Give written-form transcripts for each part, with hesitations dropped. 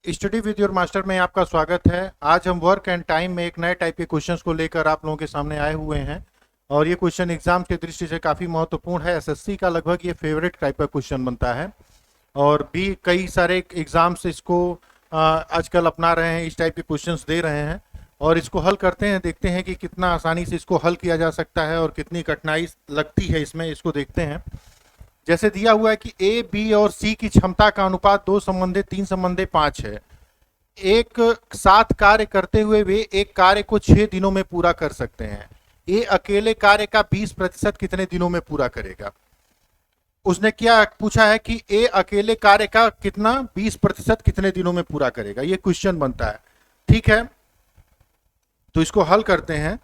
Study with your master में आपका स्वागत है। आज हम वर्क एंड टाइम में एक नए टाइप के क्वेश्चंस को लेकर आप लोगों के सामने आए हुए हैं और ये क्वेश्चन एग्जाम की दृष्टि से काफ़ी महत्वपूर्ण है। एसएससी का लगभग ये फेवरेट टाइप का क्वेश्चन बनता है और भी कई सारे एग्जाम्स इसको आजकल अपना रहे हैं, इस टाइप के क्वेश्चंस दे रहे हैं और इसको हल करते हैं, देखते हैं कि कितना आसानी से इसको हल किया जा सकता है और कितनी कठिनाई लगती है इसमें, इसको देखते हैं। जैसे दिया हुआ है कि ए बी और सी की क्षमता का अनुपात 2:3:5 है। एक साथ कार्य करते हुए वे एक कार्य को 6 दिनों में पूरा कर सकते हैं। ए अकेले कार्य का 20% कितने दिनों में पूरा करेगा? उसने क्या पूछा है कि ए अकेले कार्य का कितना 20% कितने दिनों में पूरा करेगा, ये क्वेश्चन बनता है। ठीक है, तो इसको हल करते हैं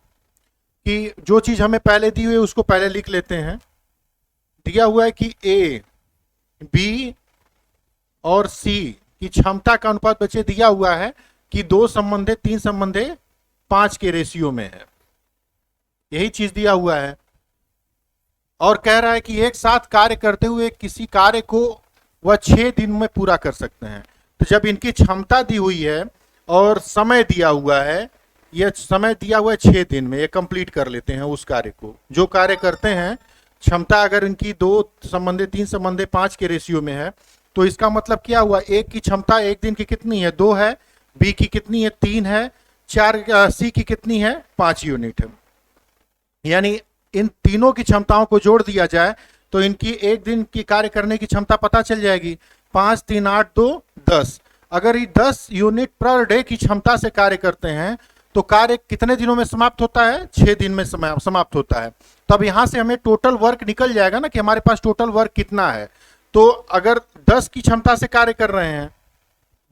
कि जो चीज हमें पहले दी हुई है उसको पहले लिख लेते हैं। दिया हुआ है कि ए बी और सी की क्षमता का अनुपात बच्चे दिया हुआ है कि 2:3:5 के रेशियो में है, यही चीज दिया हुआ है। और कह रहा है कि एक साथ कार्य करते हुए किसी कार्य को वह 6 दिन में पूरा कर सकते हैं। तो जब इनकी क्षमता दी हुई है और समय दिया हुआ है, यह समय दिया हुआ है 6 दिन में, ये कंप्लीट कर लेते हैं उस कार्य को जो कार्य करते हैं। क्षमता अगर इनकी 2:3:5 के रेशियो में है तो इसका मतलब क्या हुआ, एक की क्षमता एक दिन की कितनी है, 2 है, बी की कितनी है, 3 है, 4 सी की कितनी है, 5 यूनिट है। यानी इन तीनों की क्षमताओं को जोड़ दिया जाए तो इनकी एक दिन की कार्य करने की क्षमता पता चल जाएगी। 5 3 8 2 10। अगर ये 10 यूनिट पर डे की क्षमता से कार्य करते हैं तो कार्य कितने दिनों में समाप्त होता है, 6 दिन में समाप्त होता है। तब यहां से हमें टोटल वर्क निकल जाएगा ना कि हमारे पास टोटल वर्क कितना है। तो अगर 10 की क्षमता से कार्य कर रहे हैं,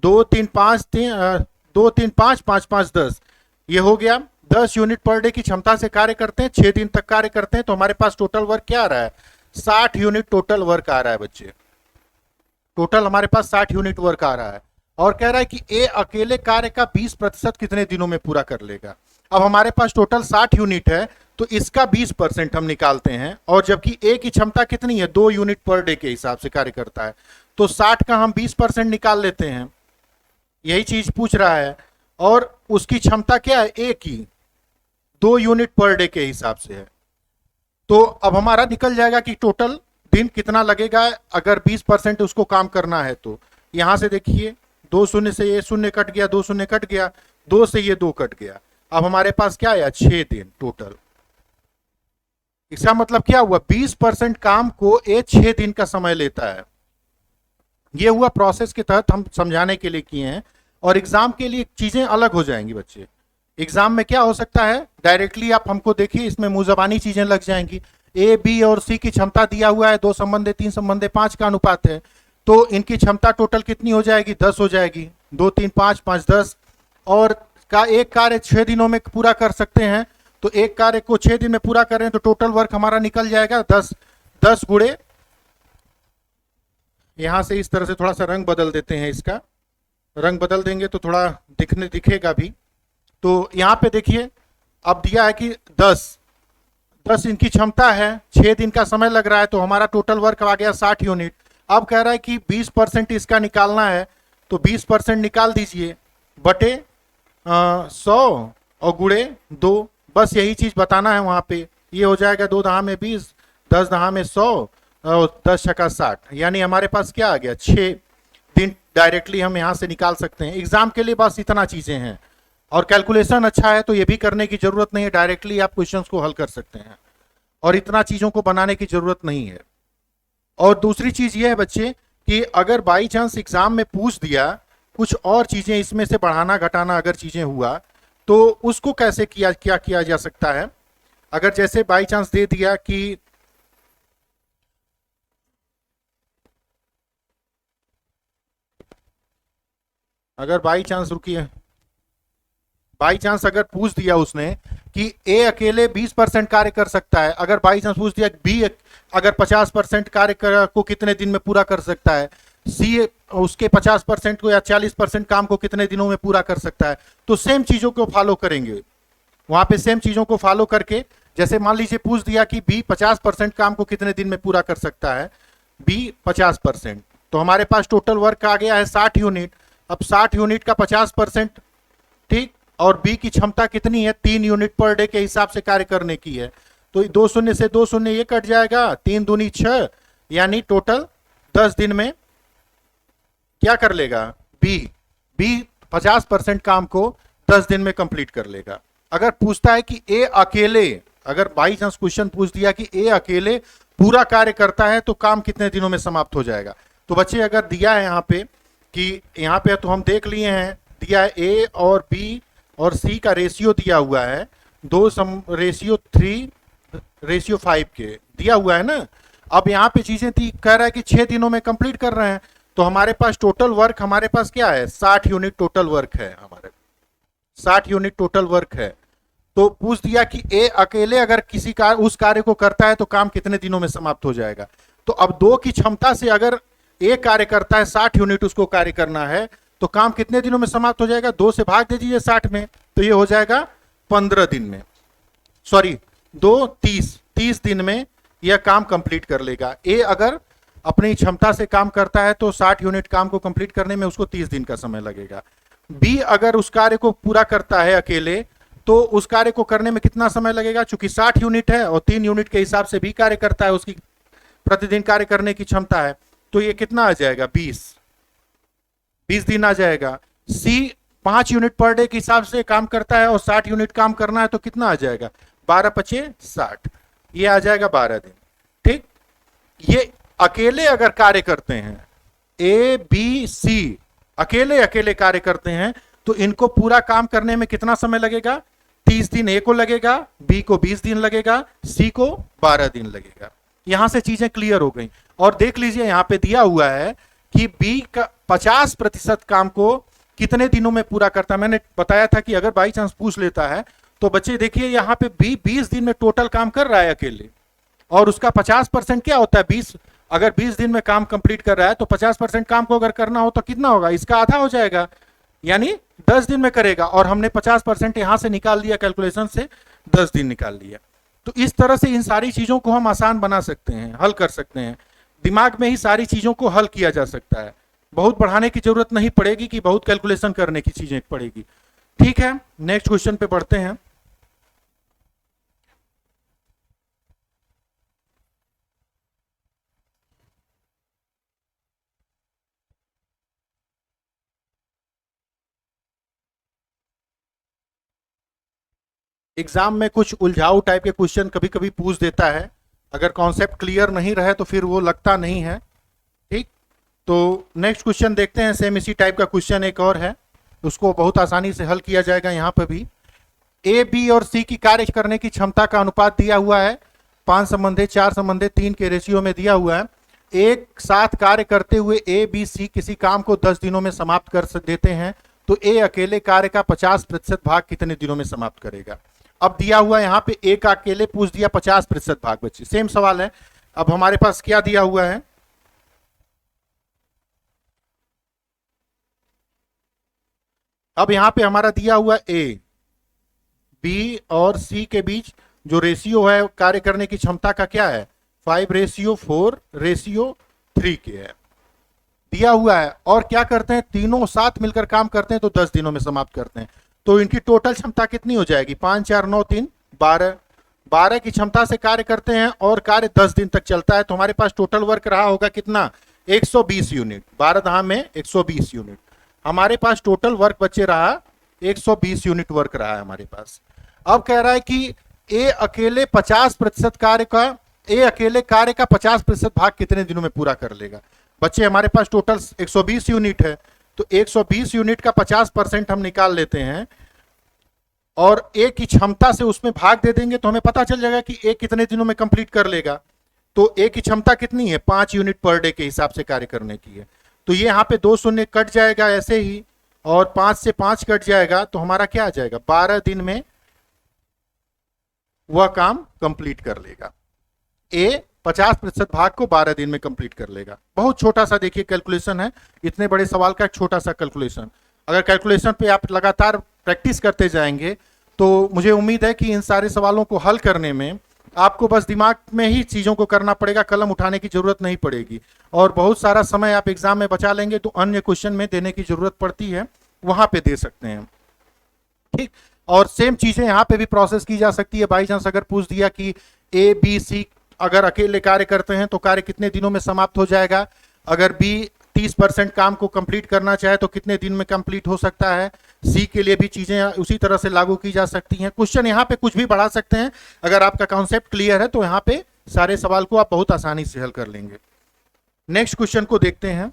2 3 5 2 3 5 5 5 10, ये हो गया 10 यूनिट पर डे की क्षमता से कार्य करते हैं, 6 दिन तक कार्य करते हैं, तो हमारे पास टोटल वर्क क्या आ रहा है, 60 यूनिट टोटल वर्क आ रहा है बच्चे। टोटल हमारे पास 60 यूनिट वर्क आ रहा है और कह रहा है कि ए अकेले कार्य का 20% कितने दिनों में पूरा कर लेगा। अब हमारे पास टोटल 60 यूनिट है तो इसका 20% हम निकालते हैं और जबकि ए की क्षमता कितनी है, 2 यूनिट पर डे के हिसाब से कार्य करता है, तो 60 का हम 20% निकाल लेते हैं, यही चीज पूछ रहा है। और उसकी क्षमता क्या है, ए की 2 यूनिट पर डे के हिसाब से है। तो अब हमारा निकल जाएगा कि टोटल दिन कितना लगेगा अगर 20% उसको काम करना है। तो यहां से देखिए 2 शून्य से ये शून्य कट गया, 2 शून्य कट गया, 2 से ये 2 कट गया। अब हमारे पास क्या आया, 6 दिन टोटल। इसका मतलब क्या हुआ, 20% काम को ये 6 दिन का समय लेता है। ये हुआ प्रोसेस के तहत हम समझाने के लिए किए हैं और एग्जाम के लिए चीजें अलग हो जाएंगी बच्चे। एग्जाम में क्या हो सकता है, डायरेक्टली आप हमको देखिए इसमें मुंहजबानी चीजें लग जाएंगी। ए बी और सी की क्षमता दिया हुआ है, 2:3:5 का अनुपात है, तो इनकी क्षमता टोटल कितनी हो जाएगी, 10 हो जाएगी। 2 3 5 5 10 और का एक कार्य 6 दिनों में पूरा कर सकते हैं, तो एक कार्य को 6 दिन में पूरा करें तो टोटल वर्क हमारा निकल जाएगा 10। 10 गुणे, यहां से इस तरह से थोड़ा सा रंग बदल देते हैं, इसका रंग बदल देंगे तो थोड़ा दिखेगा भी। तो यहां पे देखिए अब दिया है कि 10 इनकी क्षमता है, 6 दिन का समय लग रहा है, तो हमारा टोटल वर्क आ गया 60 यूनिट। अब कह रहा है कि 20% इसका निकालना है, तो 20% निकाल दीजिए बटे 100 और गुणे 2, बस यही चीज बताना है वहां पे। ये हो जाएगा 2 दहा में 20, 10 दहा में 100 और 10 छक्का 60, यानी हमारे पास क्या आ गया, 6 दिन डायरेक्टली हम यहां से निकाल सकते हैं। एग्जाम के लिए बस इतना चीजें हैं और कैलकुलेशन अच्छा है तो ये भी करने की जरूरत नहीं है, डायरेक्टली आप क्वेश्चंस को हल कर सकते हैं और इतना चीजों को बनाने की जरूरत नहीं है। और दूसरी चीज ये है बच्चे कि अगर बाई चांस एग्जाम में पूछ दिया कुछ और चीजें, इसमें से बढ़ाना घटाना अगर चीजें हुआ तो उसको कैसे क्या किया जा सकता है। अगर जैसे बाई चांस दे दिया कि अगर बाई चांस, रुकिए, बाई चांस अगर पूछ दिया उसने कि ए अकेले 20% कार्य कर सकता है, अगर बाई चांस पूछ दिया बी अगर 50% कार्य को कितने दिन में पूरा कर सकता है, सी उसके 50% को या 40% काम को कितने दिनों में पूरा कर सकता है, तो सेम चीजों को फॉलो करेंगे वहां पे, सेम चीजों को फॉलो करके। जैसे मान लीजिए पूछ दिया कि बी 50% काम को कितने दिन में पूरा कर सकता है, बी 50%, तो हमारे पास टोटल वर्क आ गया है 60 यूनिट। अब 60 यूनिट का 50%, ठीक, और बी की क्षमता कितनी है, 3 यूनिट पर डे के हिसाब से कार्य करने की है, तो 2 शून्य से 2 शून्य ये कट जाएगा, 3 दूनी 6, यानी टोटल 10 दिन में क्या कर लेगा, बी 50% काम को 10 दिन में कंप्लीट कर लेगा। अगर पूछता है कि ए अकेले, अगर बाई चांस क्वेश्चन पूछ दिया कि ए अकेले पूरा कार्य करता है तो काम कितने दिनों में समाप्त हो जाएगा, तो बच्चे अगर दिया है यहाँ पे कि यहाँ पे तो हम देख लिए हैं, दिया है ए और बी और सी का रेशियो दिया हुआ है, रेशियो 3 रेशियो 5 के दिया हुआ है ना। अब यहाँ पे चीजें थी, कह रहा है कि 6 दिनों में कंप्लीट कर रहे हैं, तो हमारे पास टोटल वर्क हमारे पास क्या है, 60 यूनिट टोटल वर्क है, हमारे 60 यूनिट टोटल वर्क है। तो पूछ दिया कि ए अकेले अगर किसी उस कार्य को करता है तो काम कितने दिनों में समाप्त हो जाएगा। तो अब 2 की क्षमता से अगर ए कार्य करता है, 60 यूनिट उसको कार्य करना है, तो काम कितने दिनों में समाप्त हो जाएगा, 2 से भाग दे दीजिए 60 में, तो ये हो जाएगा 15 दिन में, सॉरी 2 30 दिन में यह काम कंप्लीट कर लेगा। ए अगर अपनी क्षमता से काम करता है तो 60 यूनिट काम को कंप्लीट करने में उसको 30 दिन का समय लगेगा। बी अगर उस कार्य को पूरा करता है अकेले तो उस कार्य को करने में कितना समय लगेगा, चूंकि 60 यूनिट है और 3 यूनिट के हिसाब से भी कार्य करता है, उसकी प्रतिदिन कार्य करने की क्षमता है, तो ये कितना आ जाएगा, 20 दिन आ जाएगा। सी 5 यूनिट पर डे के हिसाब से काम करता है और 60 यूनिट काम करना है, तो कितना आ जाएगा, 12 पचे 60, ये आ जाएगा 12 दिन। ठीक, ये अकेले अगर कार्य करते हैं, ए बी सी अकेले अकेले कार्य करते हैं, तो इनको पूरा काम करने में कितना समय लगेगा, 30 दिन ए को लगेगा, बी को 20 दिन लगेगा, सी को 12 दिन लगेगा। यहां से चीजें क्लियर हो गई। और देख लीजिए यहां पे दिया हुआ है कि बी का 50% काम को कितने दिनों में पूरा करता है। मैंने बताया था कि अगर बाई चांस पूछ लेता है तो बच्चे देखिए यहां पे बी 20 दिन में टोटल काम कर रहा है अकेले, और उसका 50% क्या होता है, 20, अगर 20 दिन में काम कंप्लीट कर रहा है तो 50% काम को अगर करना हो तो कितना होगा, इसका आधा हो जाएगा, यानी 10 दिन में करेगा। और हमने 50% यहां से निकाल लिया कैलकुलेशन से, 10 दिन निकाल लिया। तो इस तरह से इन सारी चीजों को हम आसान बना सकते हैं, हल कर सकते हैं, दिमाग में ही सारी चीजों को हल किया जा सकता है। बहुत बढ़ाने की जरूरत नहीं पड़ेगी कि बहुत कैलकुलेशन करने की चीजें पड़ेगी। ठीक है, नेक्स्ट क्वेश्चन पे बढ़ते हैं। एग्जाम में कुछ उलझाऊ टाइप के क्वेश्चन कभी कभी पूछ देता है, अगर कॉन्सेप्ट क्लियर नहीं रहे तो फिर वो लगता नहीं है। ठीक, तो नेक्स्ट क्वेश्चन देखते हैं। सेम इसी टाइप का क्वेश्चन एक और है, उसको बहुत आसानी से हल किया जाएगा। यहाँ पर भी ए बी और सी की कार्य करने की क्षमता का अनुपात दिया हुआ है, 5:4:3 के रेशियो में दिया हुआ है। एक साथ कार्य करते हुए ए बी सी किसी काम को 10 दिनों में समाप्त कर देते हैं, तो ए अकेले कार्य का 50% भाग कितने दिनों में समाप्त करेगा। अब दिया हुआ है यहाँ पे ए का अकेले पूछ दिया 50% भाग, बच्चे सेम सवाल है। अब हमारे पास क्या दिया हुआ है, अब यहां पे हमारा दिया हुआ ए बी और सी के बीच जो रेशियो है कार्य करने की क्षमता का क्या है, 5:4:3 के है, दिया हुआ है। और क्या करते हैं, तीनों साथ मिलकर काम करते हैं तो 10 दिनों में समाप्त करते हैं। तो इनकी टोटल क्षमता कितनी हो जाएगी, 5 4 9 3 12 की क्षमता से कार्य करते हैं और कार्य 10 दिन तक चलता है। तो हमारे पास टोटल वर्क रहा होगा कितना, 120 यूनिट, 12 दहा में 120 यूनिट। हमारे पास टोटल वर्क बचे रहा 120 यूनिट वर्क रहा है हमारे पास। अब कह रहा है कि ए अकेले 50% कार्य का, ए अकेले कार्य का 50% भाग कितने दिनों में पूरा कर लेगा। बच्चे हमारे पास टोटल 120 यूनिट है, तो 120 यूनिट का 50% हम निकाल लेते हैं और ए की क्षमता से उसमें भाग दे देंगे, तो हमें पता चल जाएगा कि ए कितने दिनों में कंप्लीट कर लेगा। तो ए की क्षमता कितनी है, 5 यूनिट पर डे के हिसाब से कार्य करने की है। तो ये यहाँ पे 2 शून्य कट जाएगा ऐसे ही, और 5 से 5 कट जाएगा, तो हमारा क्या आ जाएगा, 12 दिन में वह काम कंप्लीट कर लेगा। ए 50% भाग को 12 दिन में कंप्लीट कर लेगा। बहुत छोटा सा देखिए कैलकुलेशन है, इतने बड़े सवाल का एक छोटा सा कैलकुलेशन। अगर कैलकुलेशन पे आप लगातार प्रैक्टिस करते जाएंगे तो मुझे उम्मीद है कि इन सारे सवालों को हल करने में आपको बस दिमाग में ही चीज़ों को करना पड़ेगा, कलम उठाने की जरूरत नहीं पड़ेगी। और बहुत सारा समय आप एग्जाम में बचा लेंगे तो अन्य क्वेश्चन में देने की जरूरत पड़ती है, वहां पे दे सकते हैं। ठीक, और सेम चीजें यहाँ पे भी प्रोसेस की जा सकती है। बाई चांस अगर पूछ दिया कि ए बी सी अगर अकेले कार्य करते हैं तो कार्य कितने दिनों में समाप्त हो जाएगा, अगर बी 30% काम को कंप्लीट करना चाहे तो कितने दिन में कंप्लीट हो सकता है, सी के लिए भी चीजें उसी तरह से लागू की जा सकती हैं। क्वेश्चन यहाँ पे कुछ भी बढ़ा सकते हैं। अगर आपका कॉन्सेप्ट क्लियर है तो यहाँ पे सारे सवाल को आप बहुत आसानी से हल कर लेंगे। नेक्स्ट क्वेश्चन को देखते हैं।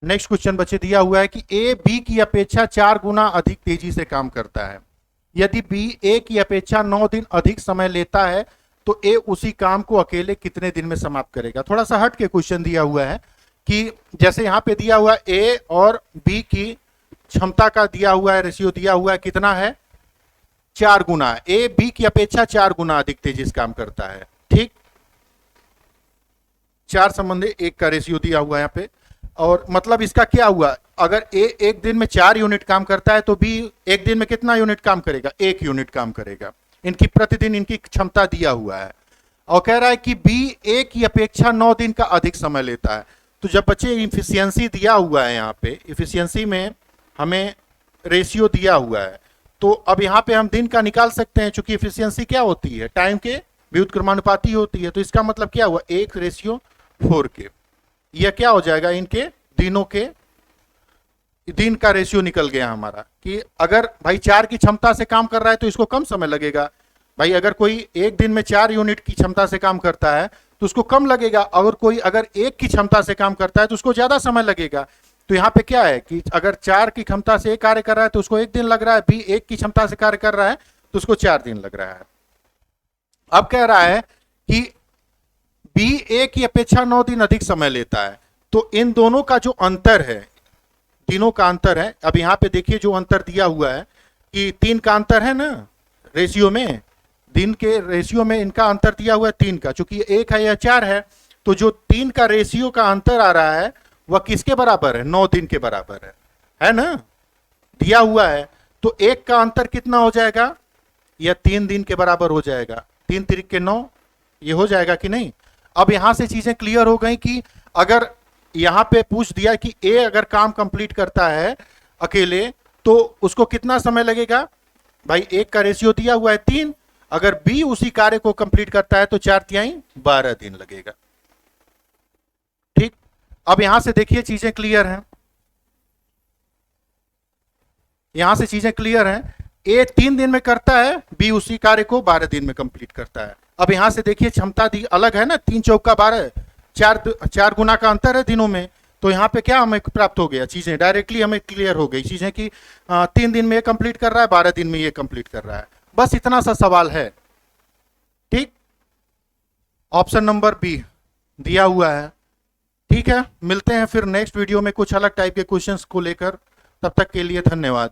नेक्स्ट क्वेश्चन बच्चे दिया हुआ है कि ए बी की अपेक्षा 4 गुना अधिक तेजी से काम करता है। यदि बी ए की अपेक्षा 9 दिन अधिक समय लेता है तो ए उसी काम को अकेले कितने दिन में समाप्त करेगा। थोड़ा सा हट के क्वेश्चन दिया हुआ है कि जैसे यहां पे दिया हुआ ए और बी की क्षमता का दिया हुआ है, रेशियो दिया हुआ है कितना है, 4 गुना। ए बी की अपेक्षा 4 गुना अधिक तेजी से काम करता है। ठीक, 4 संबंधी 1 का रेशियो दिया हुआ है यहाँ पे। और मतलब इसका क्या हुआ, अगर ए एक दिन में 4 यूनिट काम करता है तो बी एक दिन में कितना यूनिट काम करेगा, 1 यूनिट काम करेगा। इनकी प्रतिदिन इनकी क्षमता दिया हुआ है और कह रहा है कि बी ए की अपेक्षा 9 दिन का अधिक समय लेता है। तो जब बच्चे इफिशियंसी दिया हुआ है, यहाँ पे इफिशियंसी में हमें रेशियो दिया हुआ है, तो अब यहाँ पे हम दिन का निकाल सकते हैं। चूंकि इफिशियंसी क्या होती है, टाइम के व्युत्क्रमानुपाती होती है। तो इसका मतलब क्या हुआ, 1:4 के, यह क्या हो जाएगा, इनके दिनों के दिन का रेशियो निकल गया हमारा। कि अगर भाई 4 की क्षमता से काम कर रहा है तो इसको कम समय लगेगा। भाई अगर कोई एक दिन में 4 यूनिट की क्षमता से काम करता है तो उसको कम लगेगा, अगर कोई अगर 1 की क्षमता से काम करता है तो उसको ज्यादा समय लगेगा। तो यहाँ पे क्या है कि अगर 4 की क्षमता से कार्य कर रहा है तो उसको 1 दिन लग रहा है, बी 1 की क्षमता से कार्य कर रहा है तो उसको 4 दिन लग रहा है। अब कह रहा है कि बी ए की अपेक्षा 9 दिन अधिक समय लेता है। तो इन दोनों का जो अंतर है, दिनों का अंतर है, अब यहां पे देखिए जो अंतर दिया हुआ है कि 3 का अंतर है ना रेशियो में, दिन के रेशियो में इनका अंतर दिया हुआ है 3 का। चूंकि 1 है या 4 है, तो जो 3 का रेशियो का अंतर आ रहा है वह किसके बराबर है, 9 दिन के बराबर है ना, दिया हुआ है। तो 1 का अंतर कितना हो जाएगा, यह 3 दिन के बराबर हो जाएगा। 3 तिरिक के 9, ये हो जाएगा कि नहीं। अब यहां से चीजें क्लियर हो गई कि अगर यहां पे पूछ दिया कि ए अगर काम कंप्लीट करता है अकेले तो उसको कितना समय लगेगा, भाई 1 का रेशियो दिया हुआ है 3, अगर बी उसी कार्य को कंप्लीट करता है तो 4 × 12 दिन लगेगा। ठीक, अब यहां से देखिए चीजें क्लियर हैं, यहां से चीजें क्लियर हैं। ए 3 दिन में करता है, बी उसी कार्य को 12 दिन में कंप्लीट करता है। अब यहां से देखिए क्षमता दी अलग है ना, 3 चौका 12, 4 गुना का अंतर है दिनों में। तो यहाँ पे क्या हमें प्राप्त हो गया, चीजें डायरेक्टली हमें क्लियर हो गई चीजें कि 3 दिन में ये कंप्लीट कर रहा है, 12 दिन में ये कंप्लीट कर रहा है। बस इतना सा सवाल है। ठीक, ऑप्शन नंबर बी दिया हुआ है। ठीक है, मिलते हैं फिर नेक्स्ट वीडियो में कुछ अलग टाइप के क्वेश्चंस को लेकर। तब तक के लिए धन्यवाद।